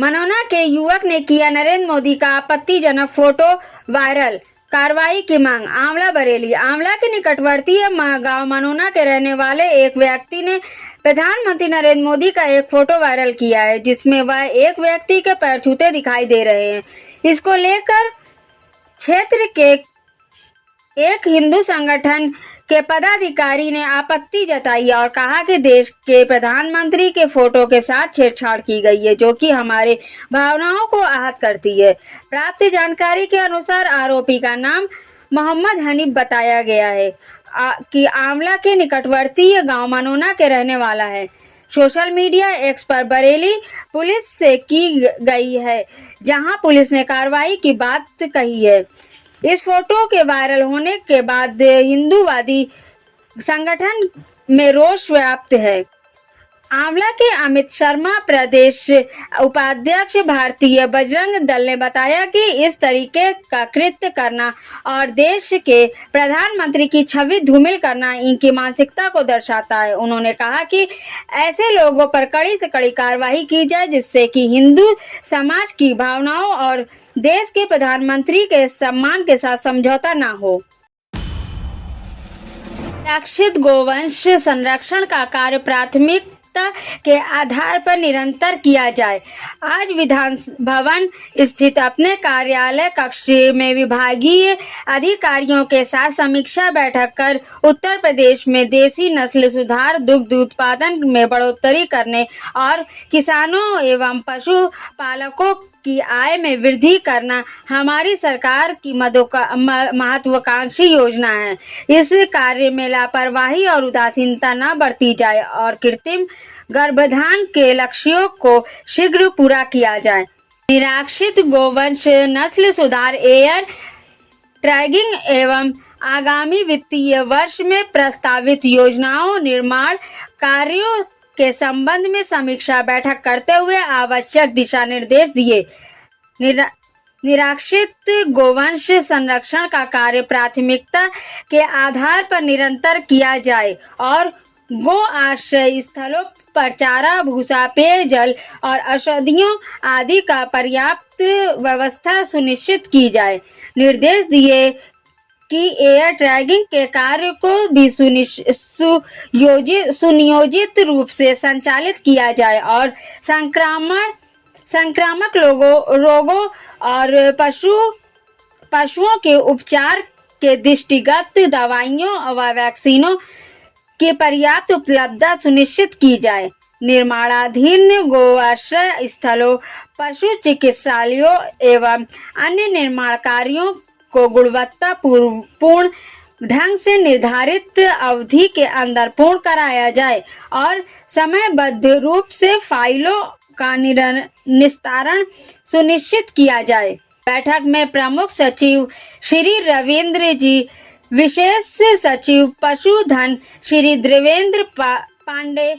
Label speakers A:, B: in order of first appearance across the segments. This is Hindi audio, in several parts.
A: मनोना के युवक ने किया नरेंद्र मोदी का आपत्तिजनक फोटो वायरल, कार्रवाई की मांग। आंवला बरेली। आंवला के निकटवर्ती गांव मनोना के रहने वाले एक व्यक्ति ने प्रधानमंत्री नरेंद्र मोदी का एक फोटो वायरल किया है, जिसमें वह एक व्यक्ति के पैर छूते दिखाई दे रहे हैं। इसको लेकर क्षेत्र के एक हिंदू संगठन के पदाधिकारी ने आपत्ति जताई और कहा कि देश के प्रधानमंत्री के फोटो के साथ छेड़छाड़ की गई है, जो कि हमारे भावनाओं को आहत करती है। प्राप्त जानकारी के अनुसार आरोपी का नाम मोहम्मद हनीफ बताया गया है कि आंवला के निकटवर्ती गांव मनोना के रहने वाला है। सोशल मीडिया एक्स पर बरेली पुलिस से की गई है, जहां पुलिस ने कार्रवाई की बात कही है। इस फोटो के वायरल होने के बाद हिंदूवादी संगठन में रोष व्याप्त है। आंवला के अमित शर्मा, प्रदेश उपाध्यक्ष भारतीय बजरंग दल, ने बताया कि इस तरीके का कृत्य करना और देश के प्रधानमंत्री की छवि धूमिल करना इनकी मानसिकता को दर्शाता है। उन्होंने कहा कि ऐसे लोगों पर कड़ी से कड़ी कार्रवाई की जाए, जिससे कि हिंदू समाज की भावनाओं और देश के प्रधानमंत्री के सम्मान के साथ समझौता न हो। आरक्षित गोवंश संरक्षण का कार्य प्राथमिकता के आधार पर निरंतर किया जाए। आज विधान भवन स्थित अपने कार्यालय कक्ष में विभागीय अधिकारियों के साथ समीक्षा बैठक कर उत्तर प्रदेश में देसी नस्ल सुधार, दुग्ध उत्पादन में बढ़ोतरी करने और किसानों एवं पशुपालकों की आय में वृद्धि करना हमारी सरकार की महत्वाकांक्षी योजना है। इस कार्य में लापरवाही और उदासीनता न बरती जाए और कृत्रिम गर्भधान के लक्ष्यों को शीघ्र पूरा किया जाए। निराश्रित गोवंश नस्ल सुधार, एयर टैगिंग एवं आगामी वित्तीय वर्ष में प्रस्तावित योजनाओं निर्माण कार्यों के संबंध में समीक्षा बैठक करते हुए आवश्यक दिशा निर्देश दिए। निराश्रित गोवंश संरक्षण का कार्य प्राथमिकता के आधार पर निरंतर किया जाए और गो आश्रय स्थलों पर चारा, भूसा, पेयजल और औषधियों आदि का पर्याप्त व्यवस्था सुनिश्चित की जाए। निर्देश दिए कि एयर टैगिंग के कार्य को भी सुनियोजित रूप से संचालित किया जाए और संक्रामक रोगों और पशुओं के उपचार के दृष्टिगत दवाइयों व वैक्सीनों की पर्याप्त उपलब्धता सुनिश्चित की जाए। निर्माणाधीन गो आश्रय स्थलों, पशु चिकित्सालयों एवं अन्य निर्माण कार्यों को गुणवत्ता पूर्ण ढंग से निर्धारित अवधि के अंदर पूर्ण कराया जाए और समयबद्ध रूप से फाइलों का निस्तारण सुनिश्चित किया जाए। बैठक में प्रमुख सचिव श्री रविंद्र जी, विशेष सचिव पशुधन श्री देवेंद्र पांडे,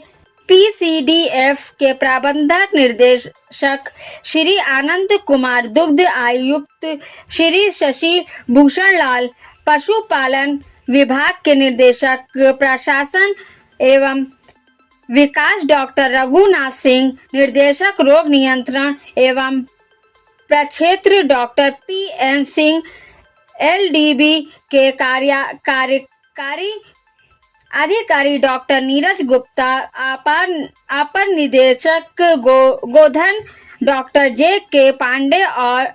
A: पीसीडीएफ के प्रबंधक निर्देशक श्री आनंद कुमार, दुग्ध आयुक्त श्री शशि भूषण लाल, पशुपालन विभाग के निदेशक प्रशासन एवं विकास डॉक्टर रघुनाथ सिंह, निर्देशक रोग नियंत्रण एवं प्रक्षेत्र डॉक्टर पीएन सिंह, एलडीबी के कार्यकारी अधिकारी डॉक्टर नीरज गुप्ता, अपर निदेशक गोधन डॉक्टर जे के पांडे और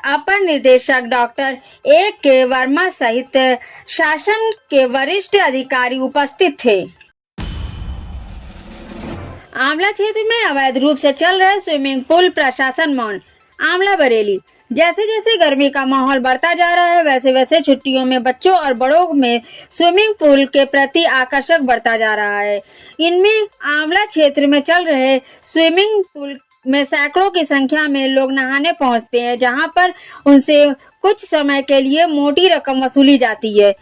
A: अपर निदेशक डॉक्टर ए के वर्मा सहित शासन के वरिष्ठ अधिकारी उपस्थित थे। आंवला क्षेत्र में अवैध रूप से चल रहे स्विमिंग पूल, प्रशासन मौन। आंवला बरेली। जैसे जैसे गर्मी का माहौल बढ़ता जा रहा है, वैसे वैसे छुट्टियों में बच्चों और बड़ों में स्विमिंग पूल के प्रति आकर्षण बढ़ता जा रहा है। इनमें आंवला क्षेत्र में चल रहे स्विमिंग पूल में सैकड़ों की संख्या में लोग नहाने पहुंचते हैं, जहां पर उनसे कुछ समय के लिए मोटी रकम वसूली जाती है।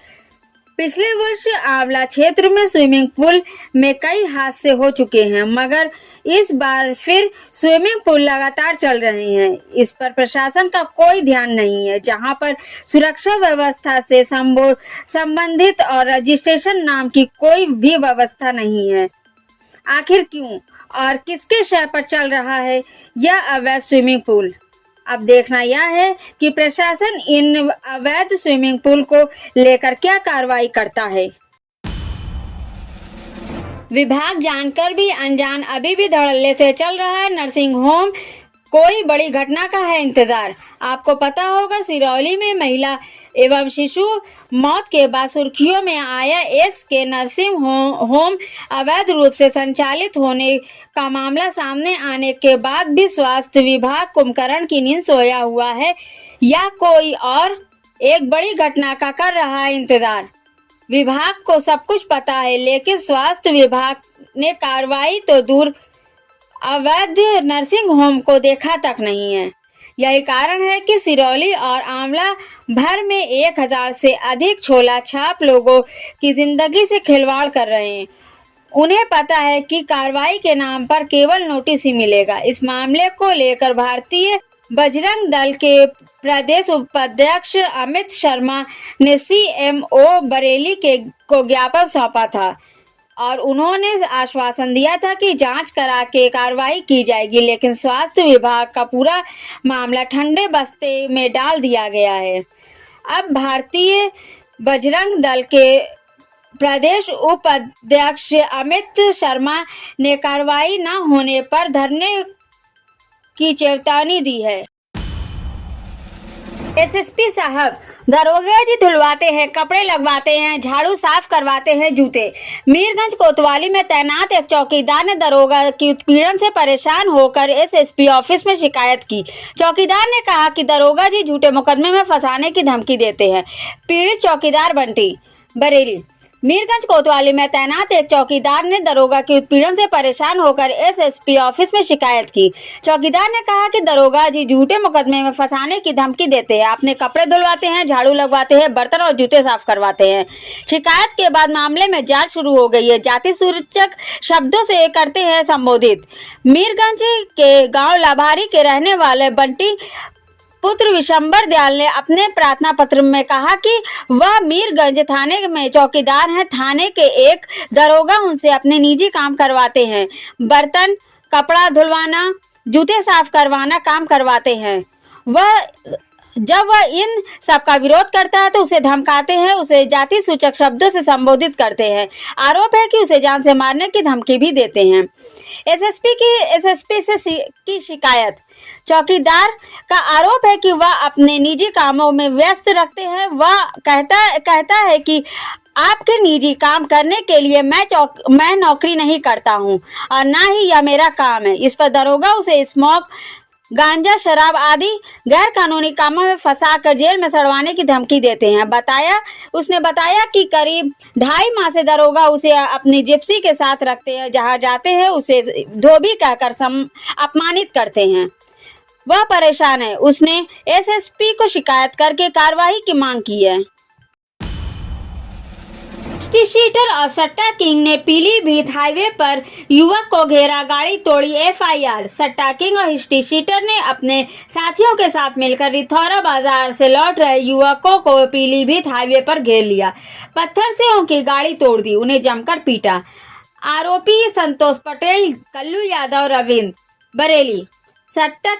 A: पिछले वर्ष आंवला क्षेत्र में स्विमिंग पूल में कई हादसे हो चुके हैं, मगर इस बार फिर स्विमिंग पूल लगातार चल रहे हैं। इस पर प्रशासन का कोई ध्यान नहीं है, जहां पर सुरक्षा व्यवस्था से संबंधित और रजिस्ट्रेशन नाम की कोई भी व्यवस्था नहीं है। आखिर क्यों और किसके शय पर चल रहा है यह अवैध स्विमिंग पूल। अब देखना यह है कि प्रशासन इन अवैध स्विमिंग पूल को लेकर क्या कार्रवाई करता है। विभाग जानकर भी अनजान अभी भी धड़ल्ले से चल रहा है नर्सिंग होम, कोई बड़ी घटना का है इंतजार। आपको पता होगा सिरौली में महिला एवं शिशु मौत के बाद सुर्खियों में आया एस के नर्सिंग होम अवैध रूप से संचालित होने का मामला सामने आने के बाद भी स्वास्थ्य विभाग कुंभकर्ण की नींद सोया हुआ है या कोई और एक बड़ी घटना का कर रहा है इंतजार। विभाग को सब कुछ पता है लेकिन स्वास्थ्य विभाग ने कार्रवाई तो दूर अवैध नर्सिंग होम को देखा तक नहीं है। यही कारण है कि सिरौली और आंवला भर में 1000 से अधिक छोला छाप लोगों की जिंदगी से खिलवाड़ कर रहे हैं। उन्हें पता है कि कार्रवाई के नाम पर केवल नोटिस ही मिलेगा। इस मामले को लेकर भारतीय बजरंग दल के प्रदेश उपाध्यक्ष अमित शर्मा ने CMO बरेली को ज्ञापन सौंपा था और उन्होंने आश्वासन दिया था कि जांच करा के कार्रवाई की जाएगी, लेकिन स्वास्थ्य विभाग का पूरा मामला ठंडे बस्ते में डाल दिया गया है। अब भारतीय बजरंग दल के प्रदेश उपाध्यक्ष अमित शर्मा ने कार्रवाई न होने पर धरने की चेतावनी दी है। SSP साहब दरोगा जी धुलवाते हैं, कपड़े लगवाते हैं, झाड़ू साफ करवाते हैं जूते। मीरगंज कोतवाली में तैनात एक चौकीदार ने दरोगा की उत्पीड़न से परेशान होकर SSP ऑफिस में शिकायत की। चौकीदार ने कहा कि दरोगा जी झूठे मुकदमे में फंसाने की धमकी देते हैं। पीड़ित चौकीदार बंटी बरेली। मीरगंज कोतवाली में तैनात एक चौकीदार ने दरोगा की उत्पीड़न से परेशान होकर SSP ऑफिस में शिकायत की। चौकीदार ने कहा कि दरोगा जी झूठे मुकदमे में फंसाने की धमकी देते हैं, अपने कपड़े धुलवाते हैं, झाड़ू लगवाते हैं, बर्तन और जूते साफ करवाते हैं। शिकायत के बाद मामले में जांच शुरू हो गई है। जाति सूचक शब्दों से करते हैं संबोधित। मीरगंज के गाँव लाभारी के रहने वाले बंटी पुत्र विशंबर दयाल ने अपने प्रार्थना पत्र में कहा कि वह मीरगंज थाने में चौकीदार हैं। थाने के एक दरोगा उनसे अपने निजी काम करवाते हैं, बर्तन कपड़ा धुलवाना, जूते साफ करवाना काम करवाते हैं। जब वह इन सब का विरोध करता है तो उसे धमकाते हैं, उसे जाति सूचक शब्दों से संबोधित करते हैं। आरोप है कि उसे जान से मारने की धमकी भी देते हैं। SSP की शिकायत। चौकीदार का आरोप है कि वह अपने निजी कामों में व्यस्त रखते हैं। वह कहता है कि आपके निजी काम करने के लिए मैं नौकरी नहीं करता हूं और ना ही यह मेरा काम है। इस पर दरोगा उसे स्मोक, गांजा, शराब आदि गैर कानूनी कामों में फंसाकर जेल में सड़वाने की धमकी देते हैं। उसने बताया कि करीब 2.5 माह से दरोगा उसे अपनी जिप्सी के साथ रखते हैं। जहां जाते हैं उसे धोबी कहकर अपमानित करते हैं। वह परेशान है। उसने SSP को शिकायत करके कार्रवाई की मांग की है। हिस्ट्री शीटर और सट्टा किंग ने पीलीभीत हाईवे पर युवक को घेरा, गाड़ी तोड़ी, FIR। सट्टा किंग और हिस्ट्री शीटर ने अपने साथियों के साथ मिलकर रिथौरा बाजार से लौट रहे युवकों को पीलीभीत हाईवे पर घेर लिया, पत्थर से उनकी गाड़ी तोड़ दी, उन्हें जमकर पीटा। आरोपी संतोष पटेल, कल्लू यादव, रविंद्र बरेली। सट्टा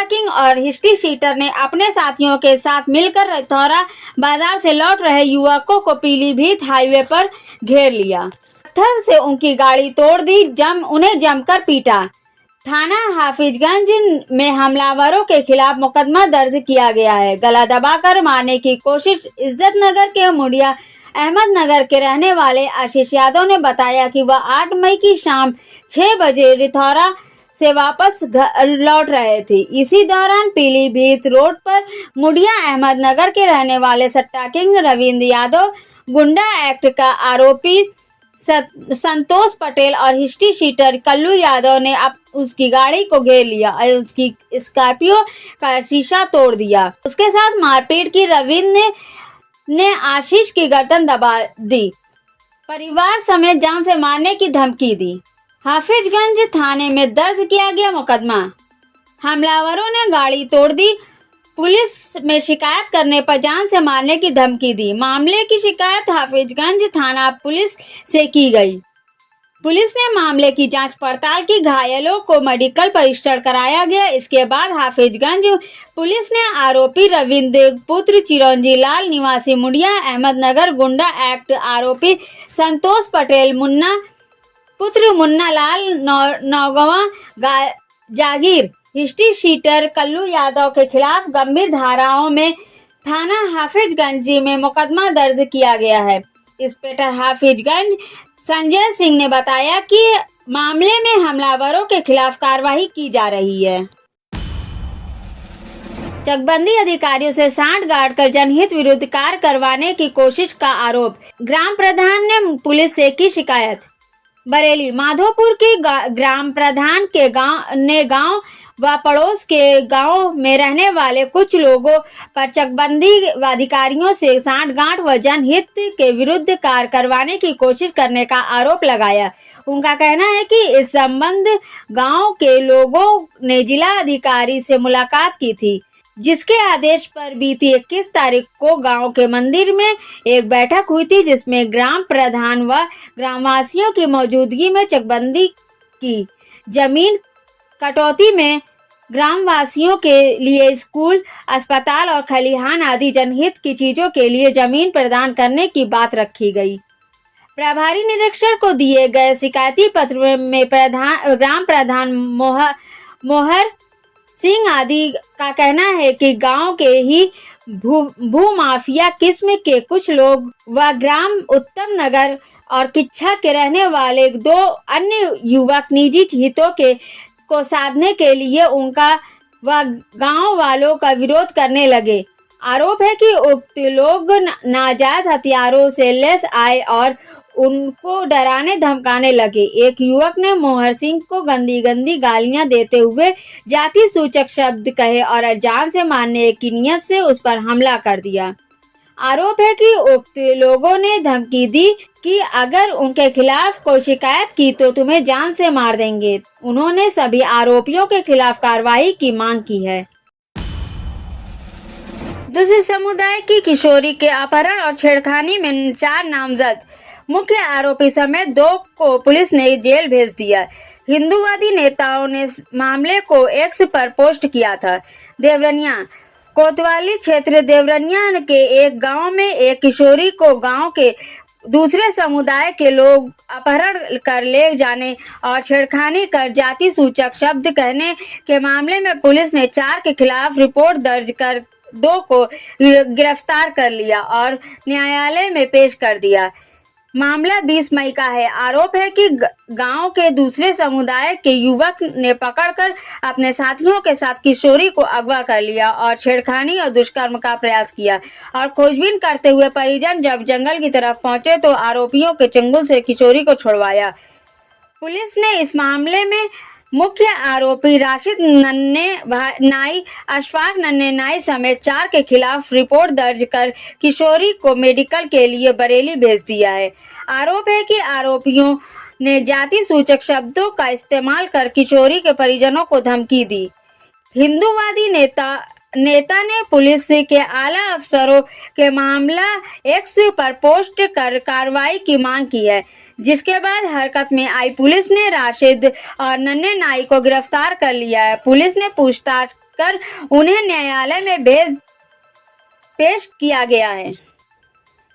A: किंग और हिस्ट्री शीटर ने अपने साथियों के साथ मिलकर रिथौरा बाजार से लौट रहे युवकों को पीलीभीत हाईवे पर घेर लिया, पत्थर से उनकी गाड़ी तोड़ दी, उन्हें जमकर पीटा। थाना हाफिजगंज में हमलावरों के खिलाफ मुकदमा दर्ज किया गया है। गला दबाकर मारने की कोशिश। इज्जत नगर के मुड़िया अहमदनगर के रहने वाले आशीष यादव ने बताया कि वह 8 मई की शाम 6 बजे रिथौरा से वापस लौट रहे थे। इसी दौरान पीलीभीत रोड पर मुड़िया अहमदनगर के रहने वाले सट्टा किंग रविंद्र यादव, गुंडा एक्ट का आरोपी संतोष पटेल और हिस्ट्री शीटर कल्लू यादव ने उसकी गाड़ी को घेर लिया और उसकी स्कॉर्पियो का शीशा तोड़ दिया। उसके साथ मारपीट की। रविंद्र ने आशीष की गर्दन दबा दी, परिवार समेत जान से मारने की धमकी दी। हाफिजगंज थाने में दर्ज किया गया मुकदमा। हमलावरों ने गाड़ी तोड़ दी, पुलिस में शिकायत करने पर जान से मारने की धमकी दी। मामले की शिकायत हाफिजगंज थाना पुलिस से की गई। पुलिस ने मामले की जांच पड़ताल की। घायलों को मेडिकल परीक्षण कराया गया। इसके बाद हाफिजगंज पुलिस ने आरोपी रविंद्र पुत्र चिरंजी लाल निवासी मुंडिया अहमदनगर गुंडा एक्ट, आरोपी संतोष पटेल मुन्ना पुत्र मुन्ना लाल नौगवा जागीर हिस्ट्री शीटर कल्लू यादव के खिलाफ गंभीर धाराओं में थाना हाफिजगंज में मुकदमा दर्ज किया गया है। इंस्पेक्टर हाफिजगंज संजय सिंह ने बताया कि मामले में हमलावरों के खिलाफ कार्रवाई की जा रही है। चकबंदी अधिकारियों से सांठ गाड़कर जनहित विरुद्ध कार्य करवाने की कोशिश का आरोप, ग्राम प्रधान ने पुलिस से की शिकायत। बरेली माधोपुर की ग्राम प्रधान के गांव व पड़ोस के गांव में रहने वाले कुछ लोगों पर चकबंदी अधिकारियों से सांठगांठ व जनहित के विरुद्ध कार्य करवाने की कोशिश करने का आरोप लगाया। उनका कहना है कि इस संबंध गांव के लोगों ने जिला अधिकारी से मुलाकात की थी, जिसके आदेश पर बीती 21 तारीख को गांव के मंदिर में एक बैठक हुई थी, जिसमें ग्राम प्रधान व ग्रामवासियों की मौजूदगी में चकबंदी की जमीन कटौती में ग्रामवासियों के लिए स्कूल, अस्पताल और खलिहान आदि जनहित की चीजों के लिए जमीन प्रदान करने की बात रखी गई। प्रभारी निरीक्षक को दिए गए शिकायती पत्र में ग्राम प्रधान मोहर सिंह आदि का कहना है कि गांव के ही भूमाफिया किस्म के कुछ लोग व ग्राम उत्तम नगर और किच्छा के रहने वाले 2 अन्य युवक निजी हितों को साधने के लिए उनका व गांव वालों का विरोध करने लगे। आरोप है कि उक्त लोग नाजायज हथियारों से लैस आए और उनको डराने धमकाने लगे। एक युवक ने मोहर सिंह को गंदी गालियां देते हुए जाति सूचक शब्द कहे और जान से मारने की नियत से उस पर हमला कर दिया। आरोप है कि उक्त लोगों ने धमकी दी कि अगर उनके खिलाफ कोई शिकायत की तो तुम्हें जान से मार देंगे। उन्होंने सभी आरोपियों के खिलाफ कार्रवाई की मांग की है। दूसरे समुदाय की किशोरी के अपहरण और छेड़खानी में 4 नामजद, मुख्य आरोपी समेत 2 को पुलिस ने जेल भेज दिया। हिंदूवादी नेताओं ने मामले को एक्स पर पोस्ट किया था। देवरनिया कोतवाली क्षेत्र देवरनिया के एक गांव में एक किशोरी को गांव के दूसरे समुदाय के लोग अपहरण कर ले जाने और छेड़खानी कर जाति सूचक शब्द कहने के मामले में पुलिस ने 4 के खिलाफ रिपोर्ट दर्ज कर 2 को गिरफ्तार कर लिया और न्यायालय में पेश कर दिया। मामला 20 मई का है। आरोप है कि गांव के दूसरे समुदाय के युवक ने पकड़कर अपने साथियों के साथ किशोरी को अगवा कर लिया और छेड़खानी और दुष्कर्म का प्रयास किया और खोजबीन करते हुए परिजन जब जंगल की तरफ पहुंचे तो आरोपियों के चंगुल से किशोरी को छुड़वाया। पुलिस ने इस मामले में मुख्य आरोपी राशिद नन्हे नाई, अशफाक नन्हे नाई समेत 4 के खिलाफ रिपोर्ट दर्ज कर किशोरी को मेडिकल के लिए बरेली भेज दिया है। आरोप है कि आरोपियों ने जाति सूचक शब्दों का इस्तेमाल कर किशोरी के परिजनों को धमकी दी। हिंदूवादी नेता ने पुलिस के आला अफसरों के मामला एक्स पर पोस्ट कर कार्रवाई की मांग की है, जिसके बाद हरकत में आई पुलिस ने राशिद और नन्हे नाई को गिरफ्तार कर लिया है। पुलिस ने पूछताछ कर उन्हें न्यायालय में पेश किया गया है।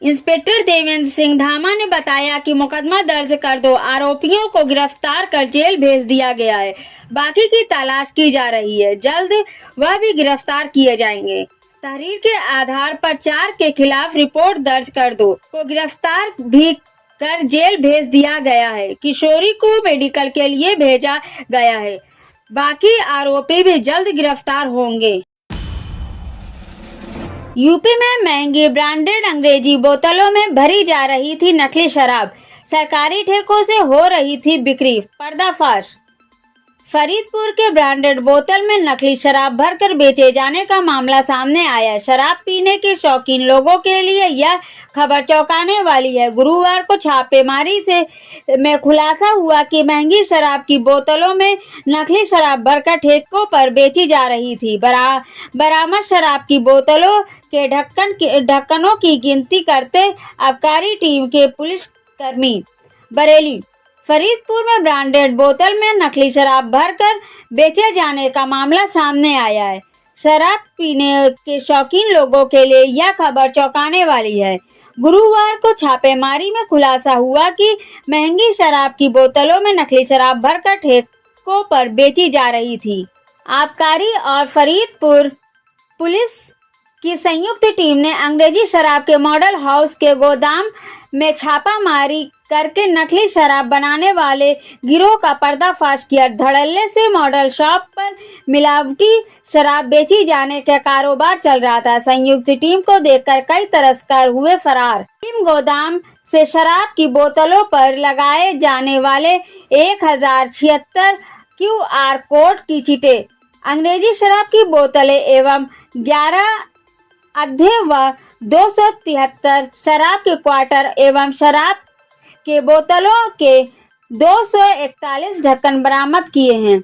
A: इंस्पेक्टर देवेंद्र सिंह धामा ने बताया कि मुकदमा दर्ज कर 2 आरोपियों को गिरफ्तार कर जेल भेज दिया गया है। बाकी की तलाश की जा रही है। जल्द वह भी गिरफ्तार किए जाएंगे। तहरीर के आधार पर 4 के खिलाफ रिपोर्ट दर्ज कर 2 को गिरफ्तार भी कर जेल भेज दिया गया है। किशोरी को मेडिकल के लिए भेजा गया है। बाकी आरोपी भी जल्द गिरफ्तार होंगे। यूपी में महंगी ब्रांडेड अंग्रेजी बोतलों में भरी जा रही थी नकली शराब। सरकारी ठेकों से हो रही थी बिक्री। पर्दाफाश। फरीदपुर के ब्रांडेड बोतल में नकली शराब भरकर बेचे जाने का मामला सामने आया। शराब पीने के शौकीन लोगों के लिए यह खबर चौंकाने वाली है। गुरुवार को छापेमारी में खुलासा हुआ कि महंगी शराब की बोतलों में नकली शराब भरकर ठेकों पर बेची जा रही थी। बरामद शराब की बोतलों के ढक्कनों की गिनती करते आबकारी टीम के पुलिसकर्मी। बरेली फरीदपुर में ब्रांडेड बोतल में नकली शराब भरकर बेचे जाने का मामला सामने आया है। शराब पीने के शौकीन लोगों के लिए यह खबर चौंकाने वाली है। गुरुवार को छापेमारी में खुलासा हुआ कि महंगी शराब की बोतलों में नकली शराब भरकर ठेकों पर बेची जा रही थी। आबकारी और फरीदपुर पुलिस की संयुक्त टीम ने अंग्रेजी शराब के मॉडल हाउस के गोदाम में छापामारी करके नकली शराब बनाने वाले गिरोह का पर्दाफाश किया। धड़ल्ले से मॉडल शॉप पर मिलावटी शराब बेची जाने का कारोबार चल रहा था। संयुक्त टीम को देखकर कई तस्कर हुए फरार। टीम गोदाम से शराब की बोतलों पर लगाए जाने वाले 1076 QR कोड की चीटें, अंग्रेजी शराब की बोतलें एवं 11 अध्यय व 273 शराब के क्वार्टर एवं शराब के बोतलों के 241 ढक्कन बरामद किए हैं।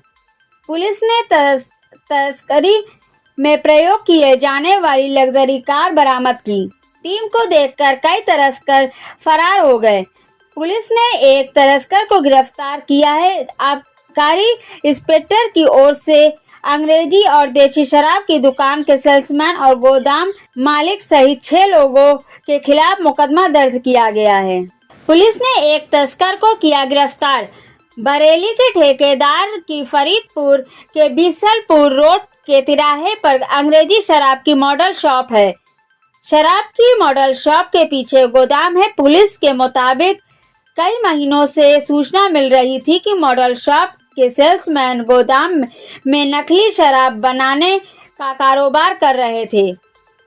A: पुलिस ने तस्करी में प्रयोग किए जाने वाली लग्जरी कार बरामद की। टीम को देखकर कई तस्कर फरार हो गए। पुलिस ने एक तस्कर को गिरफ्तार किया है। आबकारी इंस्पेक्टर की ओर से अंग्रेजी और देशी शराब की दुकान के सेल्समैन और गोदाम मालिक सहित 6 लोगों के खिलाफ मुकदमा दर्ज किया गया है। पुलिस ने एक तस्कर को किया गिरफ्तार। बरेली के ठेकेदार की फरीदपुर के बीसलपुर रोड के तिराहे पर अंग्रेजी शराब की मॉडल शॉप है। शराब की मॉडल शॉप के पीछे गोदाम है। पुलिस के मुताबिक कई महीनों से सूचना मिल रही थी कि मॉडल शॉप के सेल्समैन गोदाम में नकली शराब बनाने का कारोबार कर रहे थे।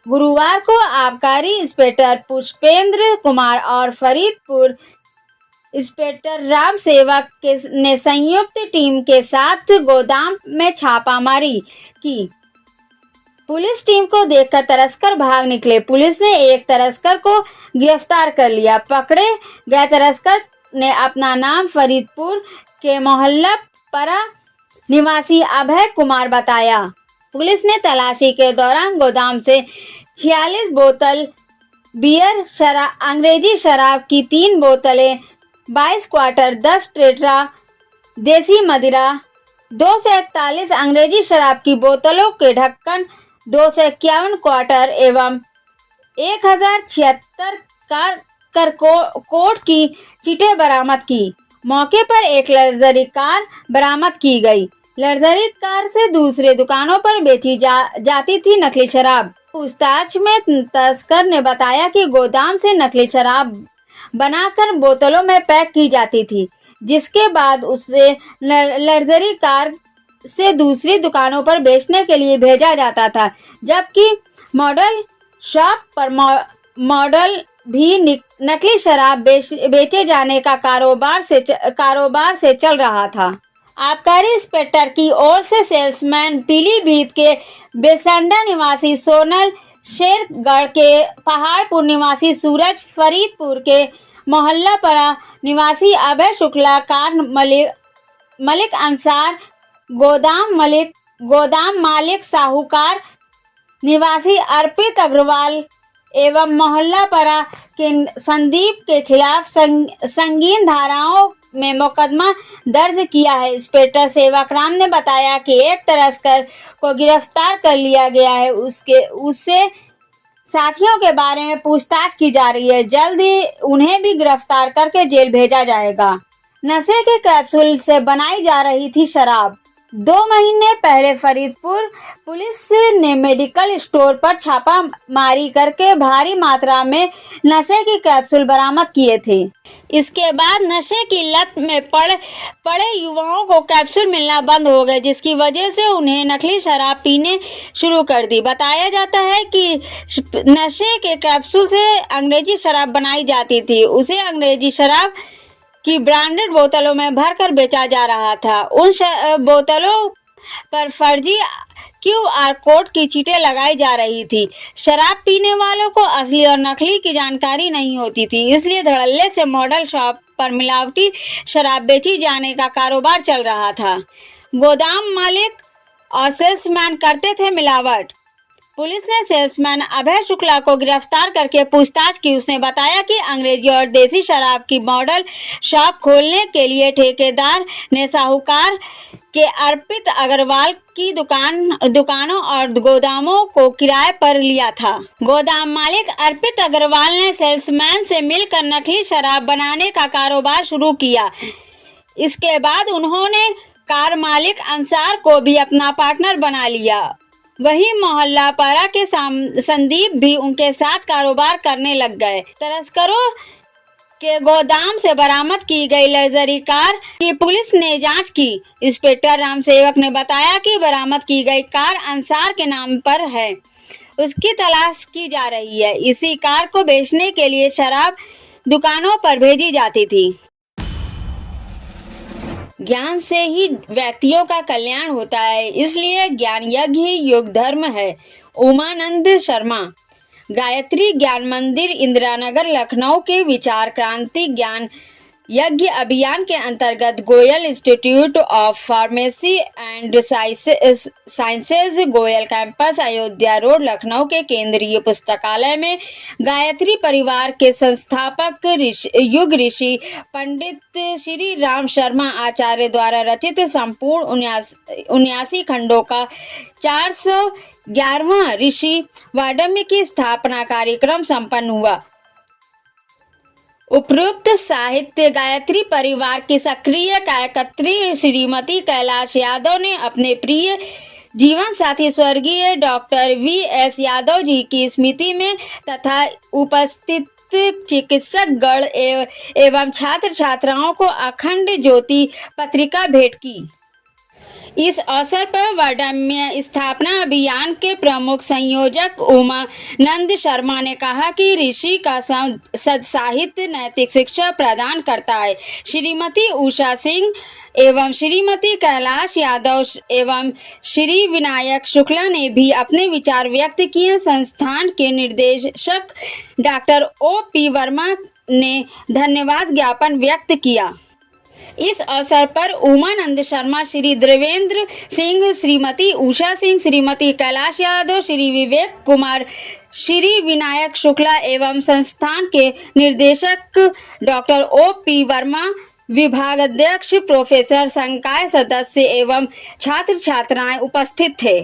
A: गुरुवार को आबकारी इंस्पेक्टर पुष्पेंद्र कुमार और फरीदपुर इंस्पेक्टर राम सेवक ने संयुक्त टीम के साथ गोदाम में छापामारी की। पुलिस टीम को देखकर तस्कर भाग निकले। पुलिस ने एक तस्कर को गिरफ्तार कर लिया। पकड़े गए तस्कर ने अपना नाम फरीदपुर के मोहल्ला परा निवासी अभय कुमार बताया। पुलिस ने तलाशी के दौरान गोदाम से 46 बोतल बियर अंग्रेजी शराब की 3 बोतलें, 22 क्वार्टर, 10 टेट्रा देसी मदिरा, 241 अंग्रेजी शराब की बोतलों के ढक्कन, 251 क्वार्टर एवं 1076 कोड की चीटें बरामद की। मौके पर एक लग्जरी कार बरामद की गई। लग्जरी कार से दूसरे दुकानों पर बेची जाती थी नकली शराब। पूछताछ में तस्कर ने बताया कि गोदाम से नकली शराब बनाकर बोतलों में पैक की जाती थी, जिसके बाद उसे लग्जरी कार से दूसरी दुकानों पर बेचने के लिए भेजा जाता था, जबकि मॉडल शॉप पर मॉडल भी नकली शराब बेचे जाने का कारोबार से चल रहा था। आबकारी इंस्पेक्टर की ओर से सेल्समैन पीलीभीत के बेसंडा निवासी सोनल, शेरगढ़ के पहाड़पुर निवासी सूरज, फरीदपुर के मोहल्लापरा निवासी अभय शुक्ला, कार मलिक अंसार, गोदाम मालिक साहूकार निवासी अर्पित अग्रवाल एवं मोहल्लापरा के संदीप के खिलाफ संगीन धाराओं में मुकदमा दर्ज किया है। इंस्पेक्टर सेवकराम ने बताया कि एक तस्कर को गिरफ्तार कर लिया गया है। उससे साथियों के बारे में पूछताछ की जा रही है। जल्द ही उन्हें भी गिरफ्तार करके जेल भेजा जाएगा। नशे के कैप्सूल से बनाई जा रही थी शराब। 2 महीने पहले फरीदपुर पुलिस ने मेडिकल स्टोर पर छापामारी करके भारी मात्रा में नशे की कैप्सूल बरामद किए थे। इसके बाद नशे की लत में पड़े युवाओं को कैप्सूल मिलना बंद हो गए, जिसकी वजह से उन्हें नकली शराब पीने शुरू कर दी। बताया जाता है कि नशे के कैप्सूल से अंग्रेजी शराब बनाई जाती थी। उसे अंग्रेजी शराब की ब्रांडेड बोतलों में भरकर बेचा जा रहा था। उन बोतलों पर फर्जी QR कोड की चीटें लगाई जा रही थी। शराब पीने वालों को असली और नकली की जानकारी नहीं होती थी, इसलिए धड़ल्ले से मॉडल शॉप पर मिलावटी शराब बेची जाने का कारोबार चल रहा था। गोदाम मालिक और सेल्समैन करते थे मिलावट। पुलिस ने सेल्समैन अभय शुक्ला को गिरफ्तार करके पूछताछ की। उसने बताया कि अंग्रेजी और देसी शराब की मॉडल शॉप खोलने के लिए ठेकेदार ने साहूकार के अर्पित अग्रवाल की दुकानों और गोदामों को किराए पर लिया था। गोदाम मालिक अर्पित अग्रवाल ने सेल्समैन से मिलकर नकली शराब बनाने का कारोबार शुरू किया। इसके बाद उन्होंने कार मालिक अंसार को भी अपना पार्टनर बना लिया। वहीं मोहल्ला पारा के संदीप भी उनके साथ कारोबार करने लग गए। तस्करों के गोदाम से बरामद की गई लग्जरी कार की पुलिस ने जांच की। इंस्पेक्टर रामसेवक ने बताया कि बरामद की गई कार अंसार के नाम पर है, उसकी तलाश की जा रही है। इसी कार को बेचने के लिए शराब दुकानों पर भेजी जाती थी। ज्ञान से ही व्यक्तियों का कल्याण होता है, इसलिए ज्ञान यज्ञ ही योग धर्म है। उमानंद शर्मा, गायत्री ज्ञान मंदिर, इंदिरानगर, लखनऊ के विचार क्रांति ज्ञान यज्ञ अभियान के अंतर्गत Goyal institute of pharmacy and sciences, Goyal campus, Ayodhya road, Lucknow के केंद्रीय पुस्तकालय में गायत्री परिवार के संस्थापक युग ऋषि पंडित श्री राम शर्मा आचार्य द्वारा रचित संपूर्ण 79 खंडों का 411वां ऋषि वाड्मय की स्थापना कार्यक्रम संपन्न हुआ। उपरोक्त साहित्य गायत्री परिवार की सक्रिय कार्यकर्त्री श्रीमती कैलाश यादव ने अपने प्रिय जीवन साथी स्वर्गीय डॉक्टर वी.एस. यादव जी की स्मृति में तथा उपस्थित चिकित्सक गण एवं छात्र छात्राओं को अखंड ज्योति पत्रिका भेंट की। इस अवसर पर वाड्मय स्थापना अभियान के प्रमुख संयोजक उमानंद शर्मा ने कहा कि ऋषि का सदसाहित्य नैतिक शिक्षा प्रदान करता है। श्रीमती उषा सिंह एवं श्रीमती कैलाश यादव एवं श्री विनायक शुक्ला ने भी अपने विचार व्यक्त किए। संस्थान के निर्देशक डॉक्टर ओ.पी. वर्मा ने धन्यवाद ज्ञापन व्यक्त किया। इस अवसर पर उमानंद शर्मा, श्री देवेंद्र सिंह, श्रीमती उषा सिंह, श्रीमती कैलाश यादव, श्री विवेक कुमार, श्री विनायक शुक्ला एवं संस्थान के निर्देशक डॉक्टर ओ.पी. वर्मा, विभागाध्यक्ष प्रोफेसर संकाय सदस्य एवं छात्र छात्राएं उपस्थित थे।